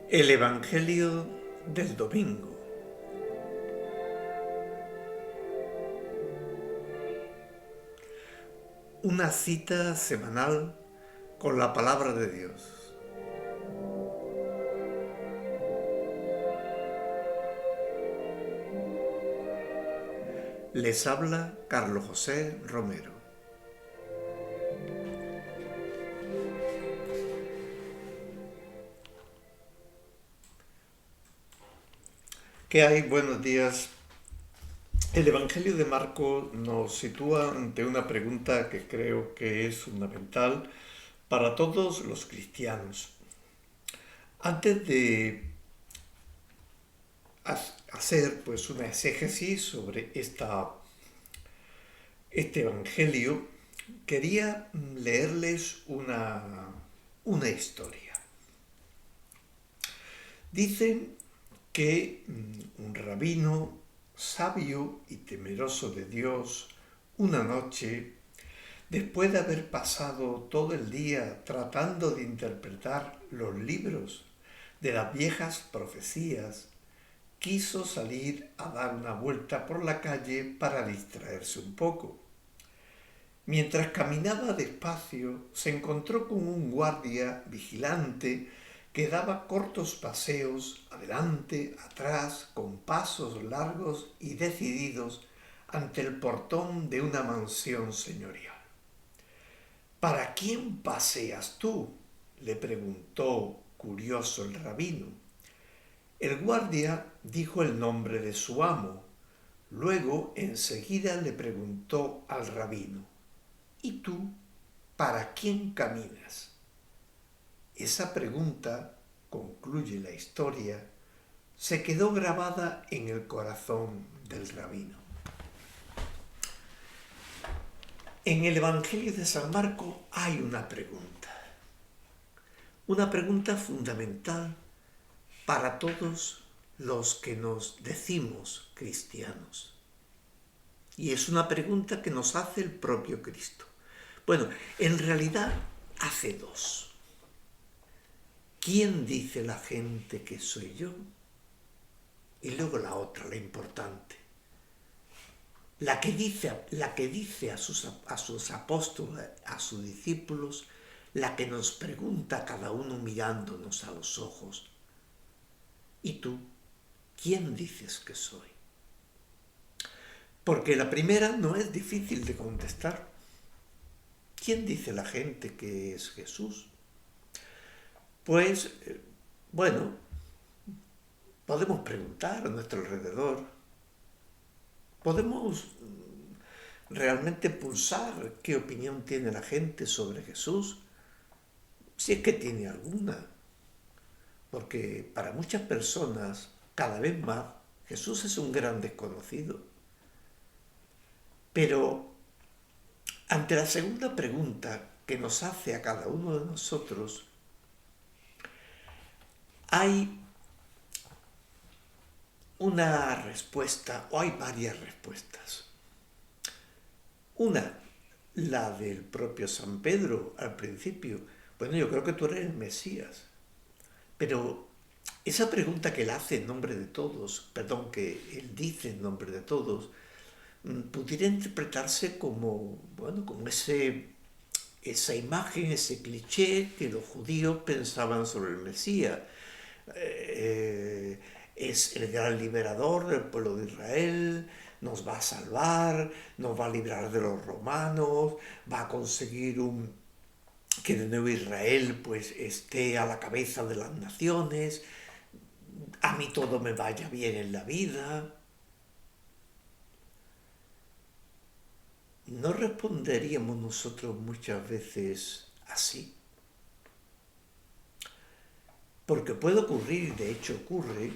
El Evangelio del domingo. Una cita semanal con la palabra de Dios. Les habla Carlos José Romero. ¿Qué hay? Buenos días. El Evangelio de Marcos nos sitúa ante una pregunta que creo que es fundamental para todos los cristianos. Antes de hacer pues una exégesis sobre este Evangelio, quería leerles una historia. Dicen que un rabino sabio y temeroso de Dios, una noche, después de haber pasado todo el día tratando de interpretar los libros de las viejas profecías, quiso salir a dar una vuelta por la calle para distraerse un poco. Mientras caminaba despacio, se encontró con un guardia vigilante que daba cortos paseos adelante, atrás, con pasos largos y decididos ante el portón de una mansión señorial. ¿Para quién paseas tú?, le preguntó curioso el rabino. El guardia dijo el nombre de su amo. Luego enseguida le preguntó al rabino: ¿Y tú, para quién caminas? Esa pregunta, concluye la historia, se quedó grabada en el corazón del rabino. En el Evangelio de San Marcos hay una pregunta fundamental para todos los que nos decimos cristianos. Y es una pregunta que nos hace el propio Cristo. Bueno, en realidad hace dos. ¿Quién dice la gente que soy yo? Y luego la otra, la importante. La que dice a sus apóstoles, a sus discípulos, la que nos pregunta a cada uno mirándonos a los ojos. ¿Y tú? ¿Quién dices que soy? Porque la primera no es difícil de contestar. ¿Quién dice la gente que es Jesús? Pues, bueno, podemos preguntar a nuestro alrededor. Podemos realmente pulsar qué opinión tiene la gente sobre Jesús, si es que tiene alguna. Porque para muchas personas, cada vez más, Jesús es un gran desconocido. Pero ante la segunda pregunta que nos hace a cada uno de nosotros, hay una respuesta, o hay varias respuestas. Una, la del propio San Pedro al principio. Bueno, yo creo que tú eres el Mesías. Pero esa pregunta que él hace en nombre de todos, perdón, que él dice en nombre de todos, pudiera interpretarse como, bueno, como esa imagen, ese cliché que los judíos pensaban sobre el Mesías. Es el gran liberador del pueblo de Israel, nos va a salvar, nos va a librar de los romanos, va a conseguir que de nuevo Israel pues esté a la cabeza de las naciones, a mí todo me vaya bien en la vida. ¿No responderíamos nosotros muchas veces así? Porque puede ocurrir, de hecho ocurre,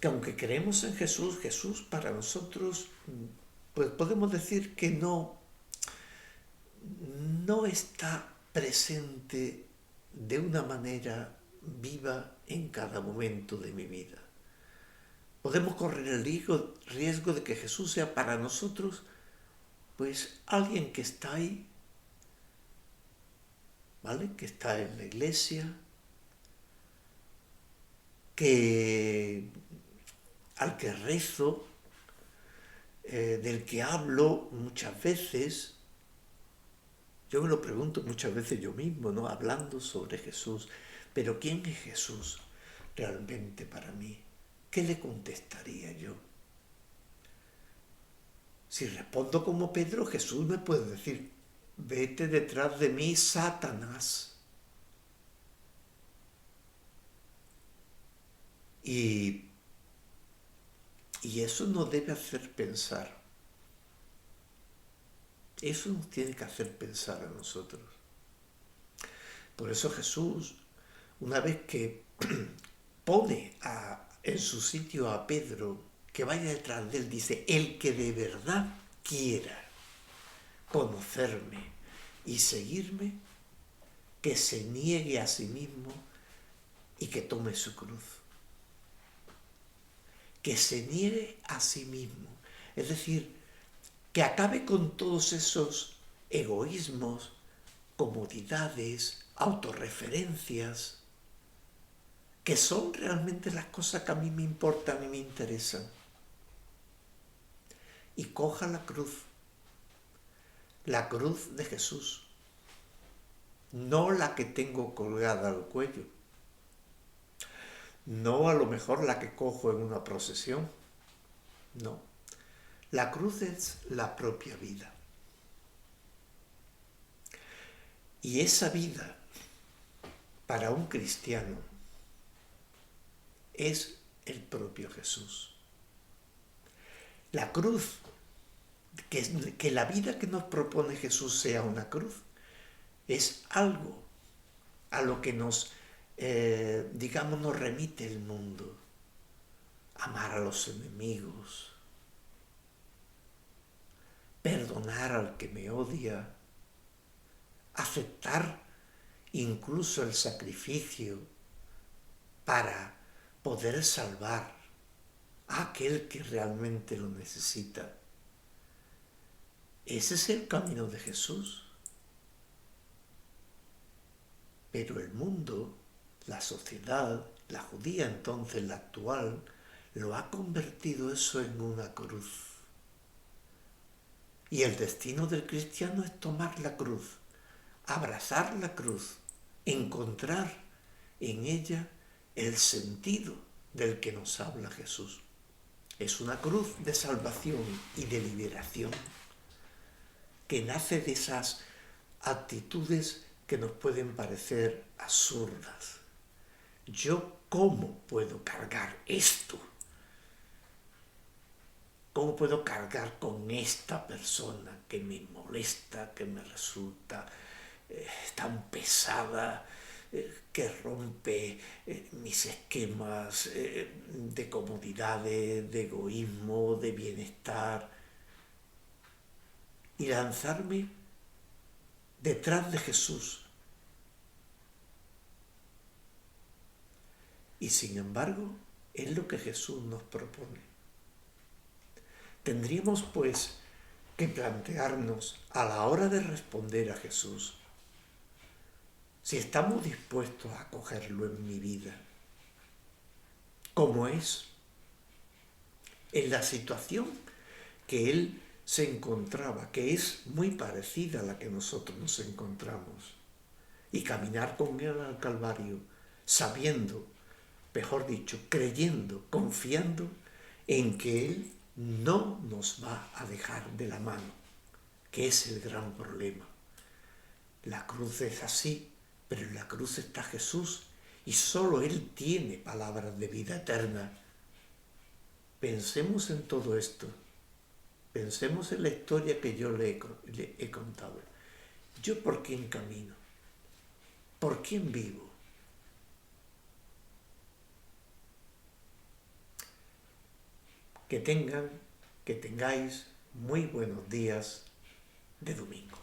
que aunque creemos en Jesús, Jesús para nosotros, pues podemos decir que no está presente de una manera viva en cada momento de mi vida. Podemos correr el riesgo de que Jesús sea para nosotros pues alguien que está ahí, ¿vale? Que está en la iglesia, que, al que rezo, del que hablo muchas veces. Yo me lo pregunto muchas veces yo mismo, ¿no? Hablando sobre Jesús. Pero ¿quién es Jesús realmente para mí? ¿Qué le contestaría yo? Si respondo como Pedro, Jesús me puede decir, vete detrás de mí, Satanás. Y, y eso nos debe hacer pensar. Eso nos tiene que hacer pensar a nosotros. Por eso Jesús, una vez que pone en su sitio a Pedro, que vaya detrás de él, dice, el que de verdad quiera conocerme y seguirme, que se niegue a sí mismo y que tome su cruz. Que se niegue a sí mismo. Es decir, que acabe con todos esos egoísmos, comodidades, autorreferencias, que son realmente las cosas que a mí me importan y me interesan. Y coja la cruz de Jesús, no la que tengo colgada al cuello, no a lo mejor la que cojo en una procesión, no. La cruz es la propia vida. Y esa vida, para un cristiano, es el propio Jesús. La cruz, que la vida que nos propone Jesús sea una cruz, es algo a lo que nos remite el mundo. Amar a los enemigos, perdonar al que me odia, aceptar incluso el sacrificio para poder salvar a aquel que realmente lo necesita. Ese es el camino de Jesús. Pero el mundo, la sociedad, la judía entonces, la actual, lo ha convertido eso en una cruz. Y el destino del cristiano es tomar la cruz, abrazar la cruz, encontrar en ella el sentido del que nos habla Jesús. Es una cruz de salvación y de liberación que nace de esas actitudes que nos pueden parecer absurdas. ¿Yo cómo puedo cargar esto? ¿Cómo puedo cargar con esta persona que me molesta, que me resulta tan pesada, que rompe mis esquemas de comodidades, de egoísmo, de bienestar, y lanzarme detrás de Jesús? Y sin embargo, es lo que Jesús nos propone. Tendríamos, pues, que plantearnos a la hora de responder a Jesús si estamos dispuestos a acogerlo en mi vida, como es, en la situación que Él se encontraba, que es muy parecida a la que nosotros nos encontramos, y caminar con Él al Calvario, sabiendo, mejor dicho, creyendo, confiando en que Él no nos va a dejar de la mano, que es el gran problema. La cruz es así, pero en la cruz está Jesús y solo Él tiene palabras de vida eterna. Pensemos en todo esto. Pensemos en la historia que yo le he contado. ¿Yo por quién camino? ¿Por quién vivo? Que tengáis muy buenos días de domingo.